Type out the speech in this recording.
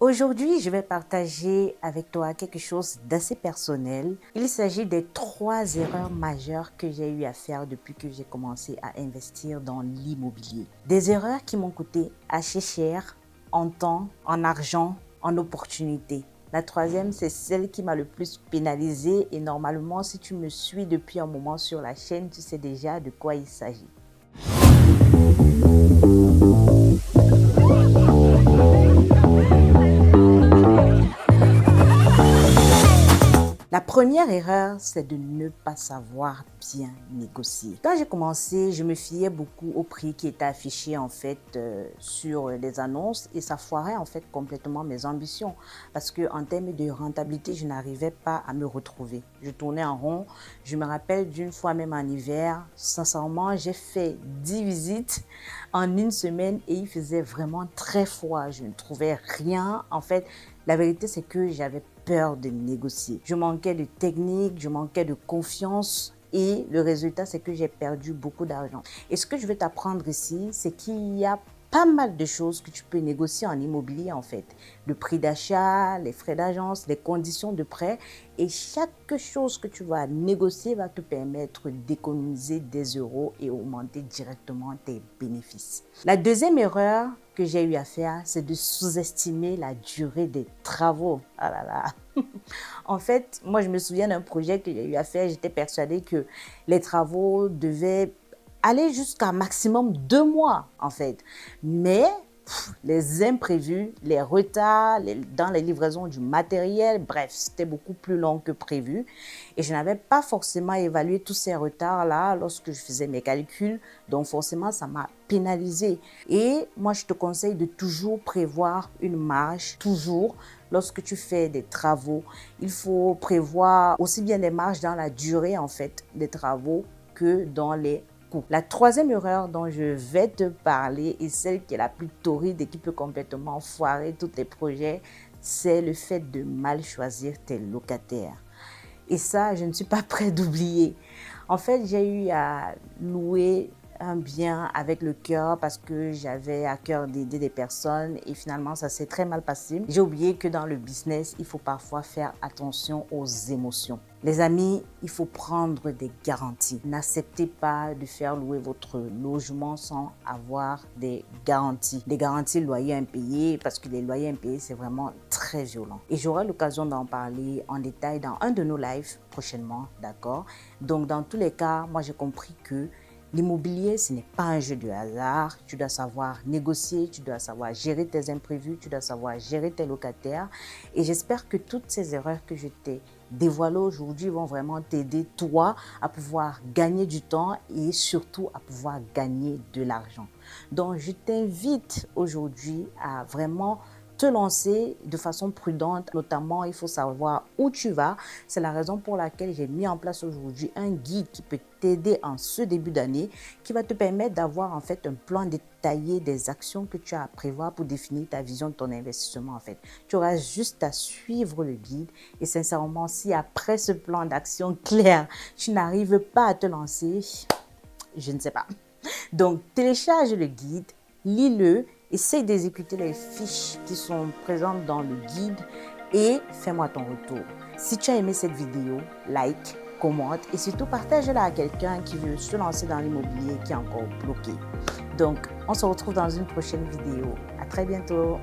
Aujourd'hui, je vais partager avec toi quelque chose d'assez personnel. Il s'agit des 3 erreurs majeures que j'ai eu à faire depuis que j'ai commencé à investir dans l'immobilier. Des erreurs qui m'ont coûté assez cher en temps, en argent, en opportunité. La troisième, c'est celle qui m'a le plus pénalisée et normalement, si tu me suis depuis un moment sur la chaîne, tu sais déjà de quoi il s'agit. La première erreur, c'est de ne pas savoir bien négocier. Quand j'ai commencé, je me fiais beaucoup au prix qui était affiché en fait sur les annonces et ça foirait en fait complètement mes ambitions parce que en termes de rentabilité, je n'arrivais pas à me retrouver. Je tournais en rond. Je me rappelle d'une fois même en hiver, sincèrement, j'ai fait 10 visites en une semaine et il faisait vraiment très froid. Je ne trouvais rien. En fait, la vérité, c'est que j'avais peur de négocier. Je manquais de technique, je manquais de confiance et le résultat, c'est que j'ai perdu beaucoup d'argent. Et ce que je vais t'apprendre ici, c'est qu'il y a pas mal de choses que tu peux négocier en immobilier en fait. Le prix d'achat, les frais d'agence, les conditions de prêt et chaque chose que tu vas négocier va te permettre d'économiser des euros et augmenter directement tes bénéfices. La deuxième erreur que j'ai eu à faire, c'est de sous-estimer la durée des travaux. Ah là là. En fait, moi, je me souviens d'un projet que j'ai eu à faire. J'étais persuadée que les travaux devaient aller jusqu'à maximum 2 mois, en fait. Mais les imprévus, les retards dans les livraisons du matériel, bref, c'était beaucoup plus long que prévu. Et je n'avais pas forcément évalué tous ces retards-là lorsque je faisais mes calculs. Donc forcément, ça m'a pénalisé. Et moi, je te conseille de toujours prévoir une marge, toujours. Lorsque tu fais des travaux, il faut prévoir aussi bien des marges dans la durée, en fait, des travaux que dans les coûts. La troisième erreur dont je vais te parler et celle qui est la plus torride et qui peut complètement foirer tous tes projets, c'est le fait de mal choisir tes locataires. Et ça, je ne suis pas prête d'oublier. En fait, j'ai eu à louer un bien avec le cœur parce que j'avais à cœur d'aider des personnes et finalement ça s'est très mal passé. J'ai oublié que dans le business, il faut parfois faire attention aux émotions. Les amis, il faut prendre des garanties. N'acceptez pas de faire louer votre logement sans avoir des garanties. Des garanties loyers impayés parce que les loyers impayés, c'est vraiment très violent. Et j'aurai l'occasion d'en parler en détail dans un de nos lives prochainement, d'accord? Donc dans tous les cas, moi j'ai compris que l'immobilier, ce n'est pas un jeu de hasard. Tu dois savoir négocier, tu dois savoir gérer tes imprévus, tu dois savoir gérer tes locataires. Et j'espère que toutes ces erreurs que je t'ai dévoilées aujourd'hui vont vraiment t'aider, toi, à pouvoir gagner du temps et surtout à pouvoir gagner de l'argent. Donc, je t'invite aujourd'hui à vraiment te lancer de façon prudente, notamment il faut savoir où tu vas. C'est la raison pour laquelle j'ai mis en place aujourd'hui un guide qui peut t'aider en ce début d'année, qui va te permettre d'avoir en fait un plan détaillé des actions que tu as à prévoir pour définir ta vision de ton investissement en fait. Tu auras juste à suivre le guide et sincèrement, si après ce plan d'action clair, tu n'arrives pas à te lancer, je ne sais pas. Donc, télécharge le guide, lis-le, essaye d'exécuter les fiches qui sont présentes dans le guide et fais-moi ton retour. Si tu as aimé cette vidéo, like, commente et surtout partage-la à quelqu'un qui veut se lancer dans l'immobilier qui est encore bloqué. Donc, on se retrouve dans une prochaine vidéo. À très bientôt.